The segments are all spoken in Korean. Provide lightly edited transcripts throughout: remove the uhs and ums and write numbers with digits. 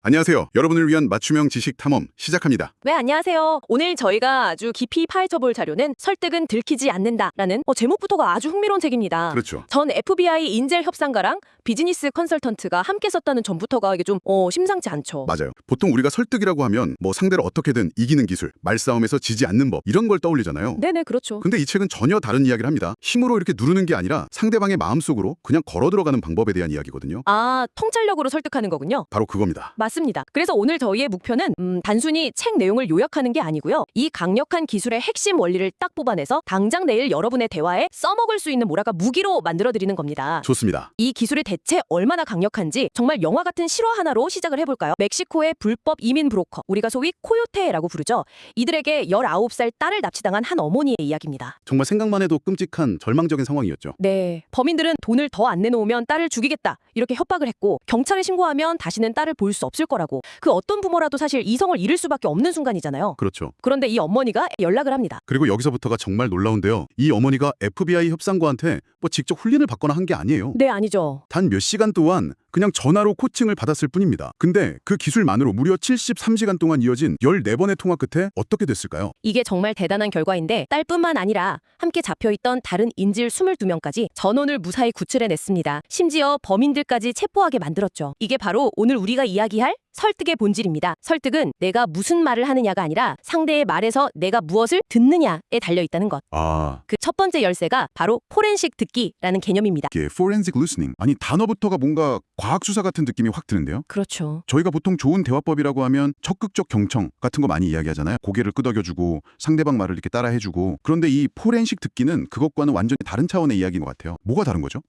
안녕하세요. 여러분을 위한 맞춤형 지식 탐험 시작합니다. 네, 안녕하세요. 오늘 저희가 아주 깊이 파헤쳐볼 자료는 설득은 들키지 않는다라는 제목부터가 아주 흥미로운 책입니다. 그렇죠. 전 FBI 인젤 협상가랑 비즈니스 컨설턴트가 함께 썼다는 점부터가 이게 좀 심상치 않죠. 맞아요. 보통 우리가 설득이라고 하면 뭐 상대를 어떻게든 이기는 기술, 말싸움에서 지지 않는 법 이런 걸 떠올리잖아요. 네네, 그렇죠. 근데 이 책은 전혀 다른 이야기를 합니다. 힘으로 이렇게 누르는 게 아니라 상대방의 마음속으로 그냥 걸어 들어가는 방법에 대한 이야기거든요. 아, 통찰력으로 설득하는 거군요. 바로 그겁니다. 맞습니다. 그래서 오늘 저희의 목표는 단순히 책 내용을 요약하는 게 아니고요. 이 강력한 기술의 핵심 원리를 딱 뽑아내서 당장 내일 여러분의 대화에 써먹을 수 있는 무기로 만들어드리는 겁니다. 좋습니다. 이 기술이 대체 얼마나 강력한지 정말 영화 같은 실화 하나로 시작을 해볼까요? 멕시코의 불법 이민 브로커, 우리가 소위 코요테라고 부르죠. 이들에게 19살 딸을 납치당한 한 어머니의 이야기입니다. 정말 생각만 해도 끔찍한 절망적인 상황이었죠. 네, 범인들은 돈을 더 안 내놓으면 딸을 죽이겠다 이렇게 협박을 했고, 경찰에 신고하면 다시는 딸을 볼 수 없을 거라고. 그 어떤 부모라도 사실 이성을 잃을 수밖에 없는 순간이잖아요. 그렇죠. 그런데 이 어머니가 연락을 합니다. 그리고 여기서부터가 정말 놀라운데요. 이 어머니가 FBI 협상가한테 뭐 직접 훈련을 받거나 한 게 아니에요. 네, 아니죠. 단 몇 시간 동안 그냥 전화로 코칭을 받았을 뿐입니다. 근데 그 기술만으로 무려 73시간 동안 이어진 14번의 통화 끝에 어떻게 됐을까요? 이게 정말 대단한 결과인데, 딸뿐만 아니라 함께 잡혀있던 다른 인질 22명까지 전원을 무사히 구출해냈습니다. 심지어 범인들까지 체포하게 만들었죠. 이게 바로 오늘 우리가 이야기할 설득의 본질입니다. 설득은 내가 무슨 말을 하느냐가 아니라 상대의 말에서 내가 무엇을 듣느냐에 달려있다는 것. 아, 그 첫 번째 열쇠가 바로 포렌식 듣기라는 개념입니다. 이게 forensic listening. 아니 단어부터가 뭔가 과학수사 같은 느낌이 확 드는데요. 그렇죠. 저희가 보통 좋은 대화법이라고 하면 적극적 경청 같은 거 많이 이야기하잖아요. 고개를 끄덕여주고 상대방 말을 이렇게 따라해주고. 그런데 이 포렌식 듣기는 그것과는 완전히 다른 차원의 이야기인 것 같아요. 뭐가 다른 거죠?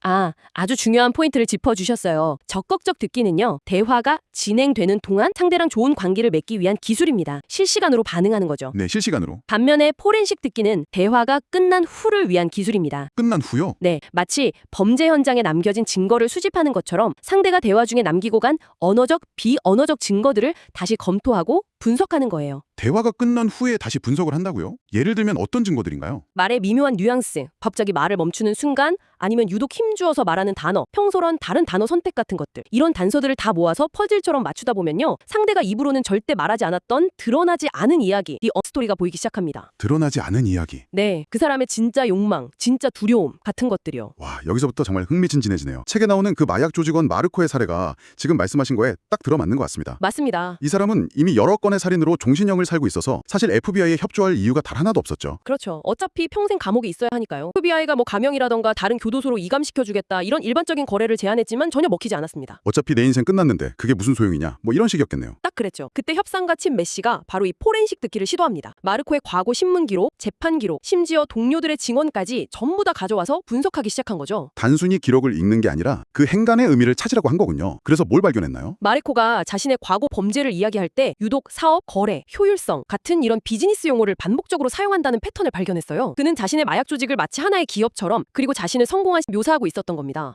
아주 중요한 포인트를 짚어주셨어요. 적극적 듣기는요, 대화가 진행되는 동안 상대랑 좋은 관계를 맺기 위한 기술입니다. 실시간으로 반응하는 거죠. 네, 실시간으로. 반면에 포렌식 듣기는 대화가 끝난 후를 위한 기술입니다. 끝난 후요? 네, 마치 범죄 현장에 남겨진 증거를 수집하는 것처럼 상대가 대화 중에 남기고 간 언어적, 비언어적 증거들을 다시 검토하고 분석하는 거예요. 대화가 끝난 후에 다시 분석을 한다고요? 예를 들면 어떤 증거들인가요? 말의 미묘한 뉘앙스, 갑자기 말을 멈추는 순간, 아니면 유독 힘주어서 말하는 단어, 평소랑 다른 단어 선택 같은 것들. 이런 단서들을 다 모아서 퍼즐처럼 맞추다 보면요, 상대가 입으로는 절대 말하지 않았던 드러나지 않은 이야기, 이 스토리가 보이기 시작합니다. 드러나지 않은 이야기. 네, 그 사람의 진짜 욕망, 진짜 두려움 같은 것들이요. 와, 여기서부터 정말 흥미진진해지네요. 책에 나오는 그 마약 조직원 마르코의 사례가 지금 말씀하신 거에 딱 들어맞는 것 같습니다. 맞습니다. 이 사람은 이미 여러 건의 살인으로 종신형을 살고 있어서 사실 FBI에 협조할 이유가 단 하나도 없었죠. 그렇죠. 어차피 평생 감옥에 있어야 하니까요. FBI가 감형이라던가 다른 교도소로 이감시켜주겠다 이런 일반적인 거래를 제안했지만 전혀 먹히지 않았습니다. 어차피 내 인생 끝났는데 그게 무슨 소용이냐, 뭐 이런 식이었겠네요. 딱 그랬죠. 그때 협상가 친 메시가 바로 이 포렌식 듣기를 시도합니다. 마르코의 과거 신문 기록, 재판 기록, 심지어 동료들의 증언까지 전부 다 가져와서 분석하기 시작한 거죠. 단순히 기록을 읽는 게 아니라 그 행간의 의미를 찾으라고 한 거군요. 그래서 뭘 발견했나요? 마르코가 자신의 과거 범죄를 이야기할 때 유독 사업, 거래, 효율성 같은 이런 비즈니스 용어를 반복적으로 사용한다는 패턴을 발견했어요. 그는 자신의 마약 조직을 마치 하나의 기업처럼, 그리고 자신을 성공한 묘사하고 있었던 겁니다.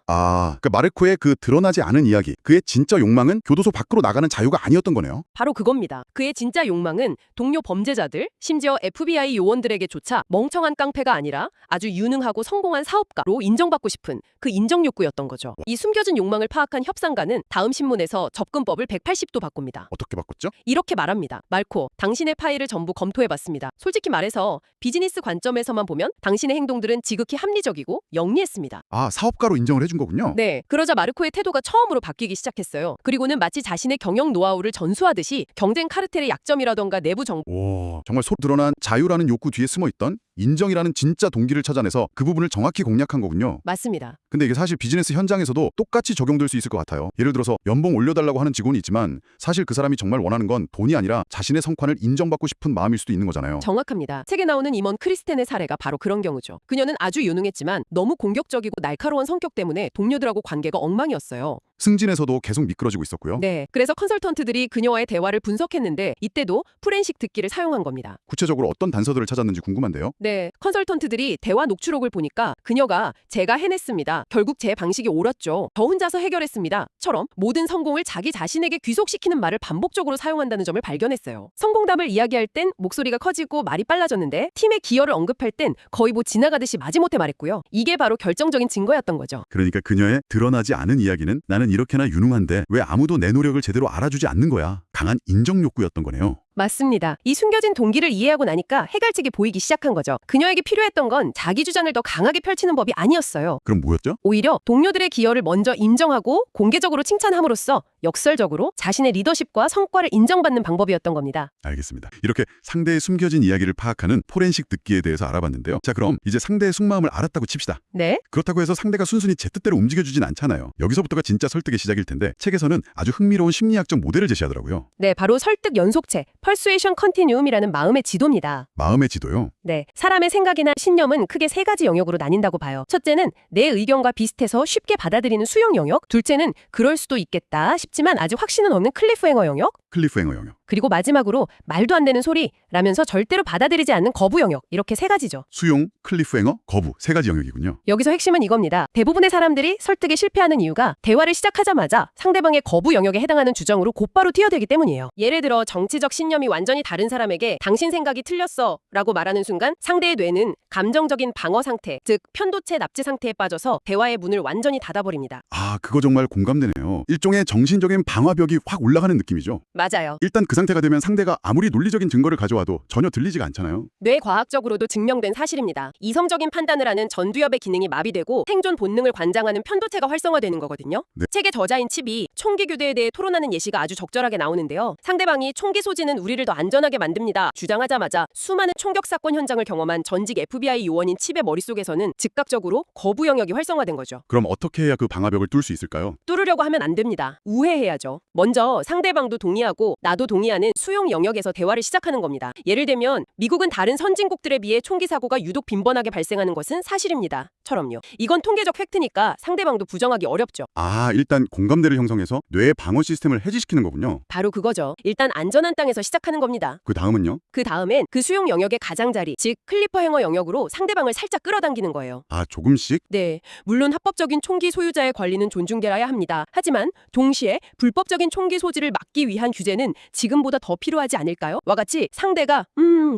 그 마르코의 그 드러나지 않은 이야기, 그의 진짜 욕망은 교도소 밖으로 나가는 자유가 아니었던 거네요. 바로 그겁니다. 그의 진짜 욕망은 동료 범죄자들, 심지어 FBI 요원들에게조차 멍청한 깡패가 아니라 아주 유능하고 성공한 사업가로 인정받고 싶은 그 인정 욕구였던 거죠. 이 숨겨진 욕망을 파악한 협상가는 다음 신문에서 접근법을 180도 바꿉니다. 어떻게 바꿨죠? 이렇게 말합니다. 마르코, 당신의 파일을 전부 검토해봤습니다. 솔직히 말해서 비즈니스 관점에서만 보면 당신의 행동들은 지극히 합리적이고 영리했습니다. 사업가로 인정을 해준 거군요. 네, 그러자 마르코의 태도가 처음으로 바뀌기 시작했어요. 그리고는 마치 자신의 경영 노하우를 전수하듯이 경쟁 카르텔의 약점이라던가 내부 정보, 오, 정말 속 드러난 자유라는 욕구 뒤에 숨어있던 인정이라는 진짜 동기를 찾아내서 그 부분을 정확히 공략한 거군요. 맞습니다. 근데 이게 사실 비즈니스 현장에서도 똑같이 적용될 수 있을 것 같아요. 예를 들어서 연봉 올려달라고 하는 직원이 있지만 사실 그 사람이 정말 원하는 건 돈이 아니라 자신의 성과를 인정받고 싶은 마음일 수도 있는 거잖아요. 정확합니다. 책에 나오는 임원 크리스텐의 사례가 바로 그런 경우죠. 그녀는 아주 유능했지만 너무 공격적이고 날카로운 성격 때문에 동료들하고 관계가 엉망이었어요. 승진에서도 계속 미끄러지고 있었고요. 네, 그래서 컨설턴트들이 그녀와의 대화를 분석했는데 이때도 포렌식 듣기를 사용한 겁니다. 구체적으로 어떤 단서들을 찾았는지 궁금한데요. 네, 컨설턴트들이 대화 녹취록을 보니까 그녀가 제가 해냈습니다. 결국 제 방식이 옳았죠. 저 혼자서 해결했습니다. 처럼 모든 성공을 자기 자신에게 귀속시키는 말을 반복적으로 사용한다는 점을 발견했어요. 성공담을 이야기할 땐 목소리가 커지고 말이 빨라졌는데 팀의 기여를 언급할 땐 거의 지나가듯이 마지못해 말했고요. 이게 바로 결정적인 증거였던 거죠. 그러니까 그녀의 드러나지 않은 이야기는 나는 나는 이렇게나 유능한데 왜 아무도 내 노력을 제대로 알아주지 않는 거야. 강한 인정 욕구였던 거네요. 맞습니다. 이 숨겨진 동기를 이해하고 나니까 해결책이 보이기 시작한 거죠. 그녀에게 필요했던 건 자기 주장을 더 강하게 펼치는 법이 아니었어요. 그럼 뭐였죠? 오히려 동료들의 기여를 먼저 인정하고 공개적으로 칭찬함으로써 역설적으로 자신의 리더십과 성과를 인정받는 방법이었던 겁니다. 알겠습니다. 이렇게 상대의 숨겨진 이야기를 파악하는 포렌식 듣기에 대해서 알아봤는데요. 자, 그럼 이제 상대의 속마음을 알았다고 칩시다. 네? 그렇다고 해서 상대가 순순히 제 뜻대로 움직여주진 않잖아요. 여기서부터가 진짜 설득의 시작일 텐데 책에서는 아주 흥미로운 심리학적 모델을 제시하더라고요. 네, 바로 설득 연속체, Persuasion Continuum이라는 마음의 지도입니다. 마음의 지도요? 네, 사람의 생각이나 신념은 크게 세 가지 영역으로 나뉜다고 봐요. 첫째는 내 의견과 비슷해서 쉽게 받아들이는 수용 영역, 둘째는 그럴 수도 있겠다 싶지만 아직 확신은 없는 클리프행어 영역, 클리프행어 영역. 그리고 마지막으로 말도 안 되는 소리라면서 절대로 받아들이지 않는 거부 영역, 이렇게 세 가지죠. 수용, 클리프행어, 거부 세 가지 영역이군요. 여기서 핵심은 이겁니다. 대부분의 사람들이 설득에 실패하는 이유가 대화를 시작하자마자 상대방의 거부 영역에 해당하는 주장으로 곧바로 뛰어들기 때문이에요. 예를 들어 정치적 신념이 완전히 다른 사람에게 당신 생각이 틀렸어 라고 말하는 순간 상대의 뇌는 감정적인 방어 상태, 즉 편도체 납치 상태에 빠져서 대화의 문을 완전히 닫아버립니다. 아, 그거 정말 공감되네요. 일종의 정신적인 방화벽이 확 올라가는 느낌이죠. 맞아요. 일단 그 상태가 되면 상대가 아무리 논리적인 증거를 가져와도 전혀 들리지가 않잖아요. 뇌과학적으로도 증명된 사실입니다. 이성적인 판단을 하는 전두엽의 기능이 마비되고 생존 본능을 관장하는 편도체가 활성화되는 거거든요. 네. 책의 저자인 칩이 총기 교대에 대해 토론하는 예시가 아주 적절하게 나오는데요. 상대방이 총기 소지는 우리를 더 안전하게 만듭니다. 주장하자마자 수많은 총격 사건 현장을 경험한 전직 FBI 요원인 칩의 머릿속에서는 즉각적으로 거부 영역이 활성화된 거죠. 그럼 어떻게 해야 그 방화벽을 뚫을 수 있을까요? 뚫으려고 하면 안 됩니다. 우회해야죠. 먼저 상대방도 동의하고 나도 동의하는 수용 영역에서 대화를 시작하는 겁니다. 예를 들면 미국은 다른 선진국들에 비해 총기 사고가 유독 빈번하게 발생하는 것은 사실입니다. 처럼요. 이건 통계적 팩트니까 상대방도 부정하기 어렵죠. 아, 일단 공감대를 형성해서 뇌의 방어 시스템을 해지시키는 거군요. 바로 그거죠. 일단 안전한 땅에서 시작하는 겁니다. 그 다음은요? 그 다음엔 그 수용 영역의 가장자리, 즉 클리퍼 행어 영역으로 상대방을 살짝 끌어당기는 거예요. 아, 조금씩? 네, 물론 합법적인 총기 소유자의 권리는 존중되어야 합니다. 하지만 동시에 불법적인 총기 소지를 막기 위한 규제는 지금보다 더 필요하지 않을까요? 와 같이 상대가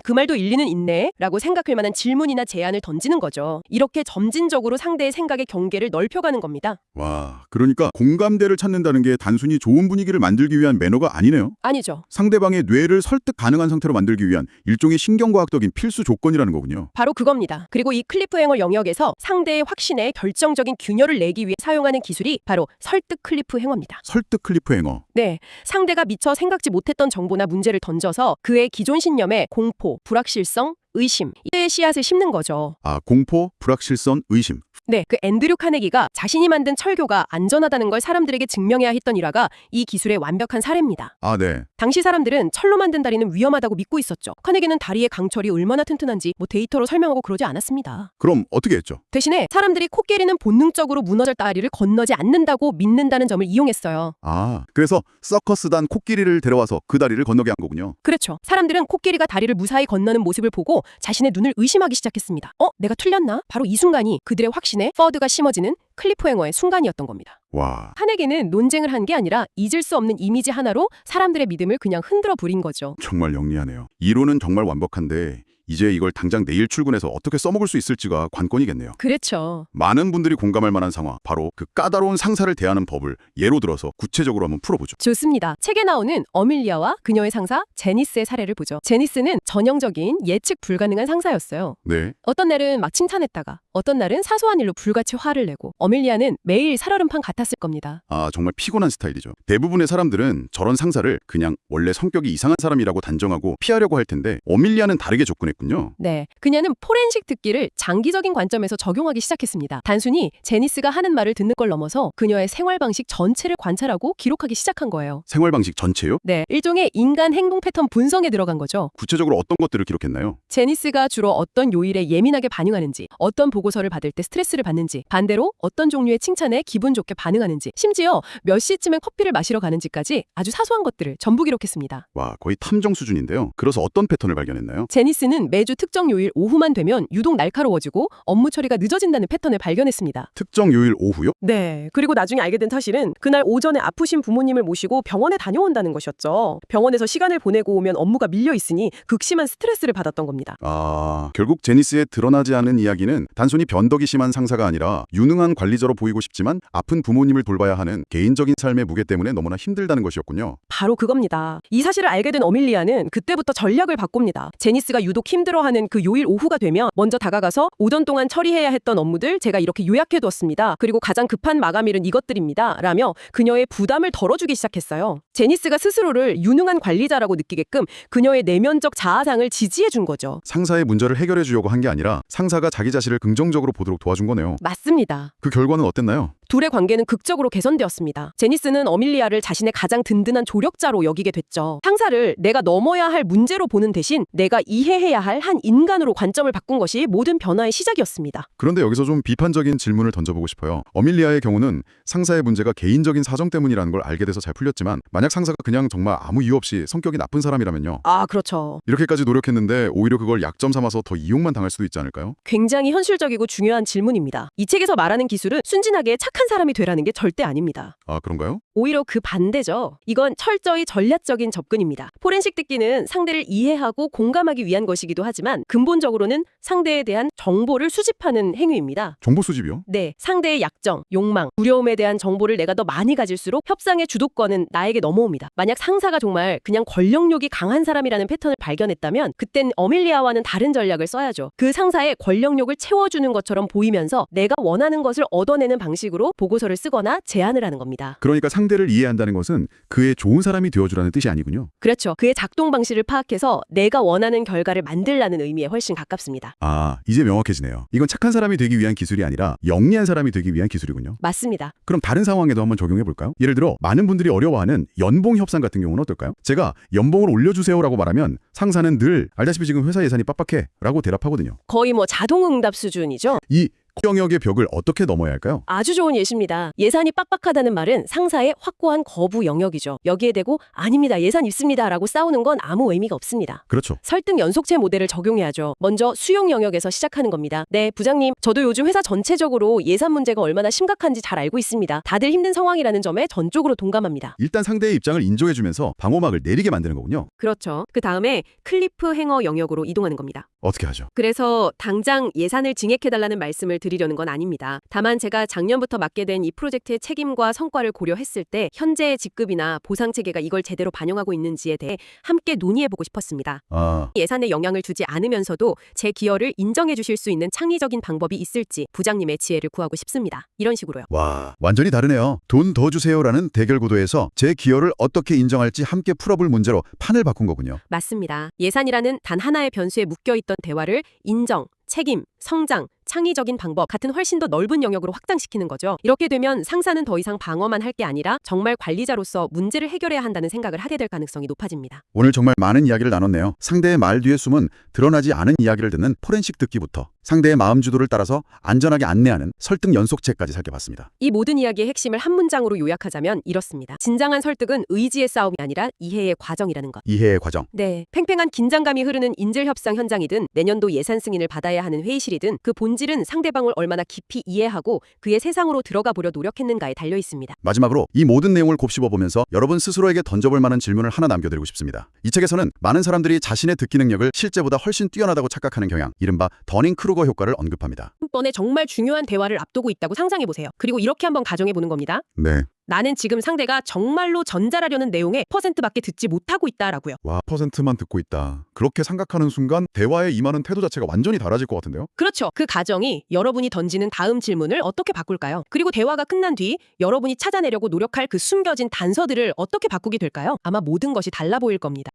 그 말도 일리는 있네 라고 생각할 만한 질문이나 제안을 던지는 거죠. 이렇게 점진적으로 상대의 생각의 경계를 넓혀가는 겁니다. 와, 그러니까 공감대를 찾는다는 게 단순히 좋은 분위기를 만들기 위한 매너가 아니네요. 아니죠. 상대방의 뇌를 설득 가능한 상태로 만들기 위한 일종의 신경과학적인 필수 조건이라는 거군요. 바로 그겁니다. 그리고 이 클리프행어 영역에서 상대의 확신에 결정적인 균열을 내기 위해 사용하는 기술이 바로 설득 클리프 행어입니다. 설득 클리프행어. 네, 상대가 미처 생각지 못했던 정보나 문제를 던져서 그의 기존 신념에 공포, 불확실성, 의심, 이의 씨앗을 심는 거죠. 아, 공포, 불확실성, 의심. 네, 그 앤드류 카네기가 자신이 만든 철교가 안전하다는 걸 사람들에게 증명해야 했던 일화가 이 기술의 완벽한 사례입니다. 아, 네. 당시 사람들은 철로 만든 다리는 위험하다고 믿고 있었죠. 카네기는 다리의 강철이 얼마나 튼튼한지 데이터로 설명하고 그러지 않았습니다. 그럼 어떻게 했죠? 대신에 사람들이 코끼리는 본능적으로 무너질 다리를 건너지 않는다고 믿는다는 점을 이용했어요. 아, 그래서 서커스단 코끼리를 데려와서 그 다리를 건너게 한 거군요. 그렇죠. 사람들은 코끼리가 다리를 무사히 건너는 모습을 보고 자신의 눈을 의심하기 시작했습니다. 내가 틀렸나? 바로 이 순간이 그들의 확신에 퍼드가 심어지는 클리프행어의 순간이었던 겁니다. 와, 카네기는 논쟁을 한 게 아니라 잊을 수 없는 이미지 하나로 사람들의 믿음을 그냥 흔들어 부린 거죠. 정말 영리하네요. 이론은 정말 완벽한데 이제 이걸 당장 내일 출근해서 어떻게 써먹을 수 있을지가 관건이겠네요. 그렇죠. 많은 분들이 공감할 만한 상황, 바로 그 까다로운 상사를 대하는 법을 예로 들어서 구체적으로 한번 풀어보죠. 좋습니다. 책에 나오는 어밀리아와 그녀의 상사 제니스의 사례를 보죠. 제니스는 전형적인 예측 불가능한 상사였어요. 네. 어떤 날은 막 칭찬했다가 어떤 날은 사소한 일로 불같이 화를 내고 어밀리아는 매일 살얼음판 같았을 겁니다. 아, 정말 피곤한 스타일이죠. 대부분의 사람들은 저런 상사를 그냥 원래 성격이 이상한 사람이라고 단정하고 피하려고 할 텐데 어밀리아는 다르게 접근했군요. 네, 그녀는 포렌식 듣기를 장기적인 관점에서 적용하기 시작했습니다. 단순히 제니스가 하는 말을 듣는 걸 넘어서 그녀의 생활 방식 전체를 관찰하고 기록하기 시작한 거예요. 생활 방식 전체요? 네, 일종의 인간 행동 패턴 분석에 들어간 거죠. 구체적으로 어떤 것들을 기록했나요? 제니스가 주로 어떤 요일에 예민하게 반응하는지, 어떤 보고서를 받을 때 스트레스를 받는지, 반대로 어떤 종류의 칭찬에 기분 좋게 반응하는지, 심지어 몇 시쯤에 커피를 마시러 가는지까지 아주 사소한 것들을 전부 기록했습니다. 와, 거의 탐정 수준인데요. 그래서 어떤 패턴을 발견했나요? 제니스는 제니스는 매주 특정 요일 오후만 되면 유독 날카로워지고 업무 처리가 늦어진다는 패턴을 발견했습니다. 특정 요일 오후요? 네. 그리고 나중에 알게 된 사실은 그날 오전에 아프신 부모님을 모시고 병원에 다녀온다는 것이었죠. 병원에서 시간을 보내고 오면 업무가 밀려 있으니 극심한 스트레스를 받았던 겁니다. 아, 결국 제니스의 드러나지 않은 이야기는 단순히 변덕이 심한 상사가 아니라 유능한 관리자로 보이고 싶지만 아픈 부모님을 돌봐야 하는 개인적인 삶의 무게 때문에 너무나 힘들다는 것이었군요. 바로 그겁니다. 이 사실을 알게 된 어밀리아는 그때부터 전략을 바꿉니다. 제니스가 유독 힘들어하는 그 요일 오후가 되면 먼저 다가가서 오전 동안 처리해야 했던 업무들 제가 이렇게 요약해두었습니다. 그리고 가장 급한 마감일은 이것들입니다. 라며 그녀의 부담을 덜어주기 시작했어요. 제니스가 스스로를 유능한 관리자라고 느끼게끔 그녀의 내면적 자아상을 지지해준 거죠. 상사의 문제를 해결해 주려고 한 게 아니라 상사가 자기 자신을 긍정적으로 보도록 도와준 거네요. 맞습니다. 그 결과는 어땠나요? 둘의 관계는 극적으로 개선되었습니다. 제니스는 어밀리아를 자신의 가장 든든한 조력자로 여기게 됐죠. 상사를 내가 넘어야 할 문제로 보는 대신 내가 이해해야 할 한 인간으로 관점을 바꾼 것이 모든 변화의 시작이었습니다. 그런데 여기서 좀 비판적인 질문을 던져보고 싶어요. 어밀리아의 경우는 상사의 문제가 개인적인 사정 때문이라는 걸 알게 돼서 잘 풀렸지만 만약 상사가 그냥 정말 아무 이유 없이 성격이 나쁜 사람이라면요. 아, 그렇죠. 이렇게까지 노력했는데 오히려 그걸 약점 삼아서 더 이용만 당할 수도 있지 않을까요? 굉장히 현실적이고 중요한 질문입니다. 이 책에서 말하는 기술은 순진하게 착한 사람이 되라는 게 절대 아닙니다. 아, 그런가요? 오히려 그 반대죠. 이건 철저히 전략적인 접근입니다. 포렌식 듣기는 상대를 이해하고 공감하기 위한 것이기도 하지만 근본적으로는 상대에 대한 정보를 수집하는 행위입니다. 정보 수집이요? 네, 상대의 약점, 욕망, 두려움에 대한 정보를 내가 더 많이 가질수록 협상의 주도권은 나에게 넘어옵니다. 만약 상사가 정말 그냥 권력욕이 강한 사람이라는 패턴을 발견했다면 그땐 어밀리아와는 다른 전략을 써야죠. 그 상사의 권력욕을 채워주는 것처럼 보이면서 내가 원하는 것을 얻어내는 방식으로 보고서를 쓰거나 제안을 하는 겁니다. 그러니까 상대를 이해한다는 것은 그의 좋은 사람이 되어주라는 뜻이 아니군요. 그렇죠. 그의 작동 방식을 파악해서 내가 원하는 결과를 만들라는 의미에 훨씬 가깝습니다. 아, 이제 명확해지네요. 이건 착한 사람이 되기 위한 기술이 아니라 영리한 사람이 되기 위한 기술이군요. 맞습니다. 그럼 다른 상황에도 한번 적용해 볼까요? 예를 들어 많은 분들이 어려워하는 연봉 협상 같은 경우는 어떨까요? 제가 연봉을 올려주세요라고 말하면 상사는 늘 알다시피 지금 회사 예산이 빡빡해 라고 대답하거든요. 거의 뭐 자동응답 수준이죠. 이 영역의 벽을 어떻게 넘어야 할까요? 아주 좋은 예시입니다. 예산이 빡빡하다는 말은 상사의 확고한 거부 영역이죠. 여기에 대고 아닙니다. 예산 있습니다. 라고 싸우는 건 아무 의미가 없습니다. 그렇죠. 설득 연속체 모델을 적용해야죠. 먼저 수용 영역에서 시작하는 겁니다. 네, 부장님. 저도 요즘 회사 전체적으로 예산 문제가 얼마나 심각한지 잘 알고 있습니다. 다들 힘든 상황이라는 점에 전적으로 동감합니다. 일단 상대의 입장을 인정해주면서 방어막을 내리게 만드는 거군요. 그렇죠. 그 다음에 클리프 행어 영역으로 이동하는 겁니다. 어떻게 하죠? 그래서 당장 예산을 증액해달라는 말씀을 드리려는 건 아닙니다. 다만 제가 작년부터 맡게 된 이 프로젝트의 책임과 성과를 고려했을 때 현재의 직급이나 보상 체계가 이걸 제대로 반영하고 있는지에 대해 함께 논의해보고 싶었습니다. 아, 예산에 영향을 주지 않으면서도 제 기여를 인정해 주실 수 있는 창의적인 방법이 있을지 부장님의 지혜를 구하고 싶습니다. 이런 식으로요. 와, 완전히 다르네요. 돈 더 주세요라는 대결 구도에서 제 기여를 어떻게 인정할지 함께 풀어볼 문제로 판을 바꾼 거군요. 맞습니다. 예산이라는 단 하나의 변수에 묶여있던 대화를 인정, 책임, 성장, 창의적인 방법 같은 훨씬 더 넓은 영역으로 확장시키는 거죠. 이렇게 되면 상사는 더 이상 방어만 할 게 아니라 정말 관리자로서 문제를 해결해야 한다는 생각을 하게 될 가능성이 높아집니다. 오늘 정말 많은 이야기를 나눴네요. 상대의 말 뒤에 숨은 드러나지 않은 이야기를 듣는 포렌식 듣기부터 상대의 마음 주도를 따라서 안전하게 안내하는 설득 연속체까지 살펴봤습니다. 이 모든 이야기의 핵심을 한 문장으로 요약하자면 이렇습니다. 진정한 설득은 의지의 싸움이 아니라 이해의 과정이라는 것. 이해의 과정. 네, 팽팽한 긴장감이 흐르는 인질 협상 현장이든 내년도 예산 승인을 받아야 하는 회의실이든 그 본질은 상대방을 얼마나 깊이 이해하고 그의 세상으로 들어가 보려 노력했는가에 달려 있습니다. 마지막으로 이 모든 내용을 곱씹어보면서 여러분 스스로에게 던져볼 만한 질문을 하나 남겨드리고 싶습니다. 이 책에서는 많은 사람들이 자신의 듣기 능력을 실제보다 훨씬 뛰어나다고 착각하는 경향, 이른바 더닝크루거 효과를 언급합니다. 한 번에 정말 중요한 대화를 앞두고 있다고 상상해보세요. 그리고 이렇게 한번 가정해보는 겁니다. 네. 나는 지금 상대가 정말로 전달하려는 내용의 %밖에 듣지 못하고 있다라고요. 와, 퍼센트만 듣고 있다. 그렇게 생각하는 순간 대화에 임하는 태도 자체가 완전히 달라질 것 같은데요? 그렇죠. 그 가정이 여러분이 던지는 다음 질문을 어떻게 바꿀까요? 그리고 대화가 끝난 뒤 여러분이 찾아내려고 노력할 그 숨겨진 단서들을 어떻게 바꾸게 될까요? 아마 모든 것이 달라 보일 겁니다.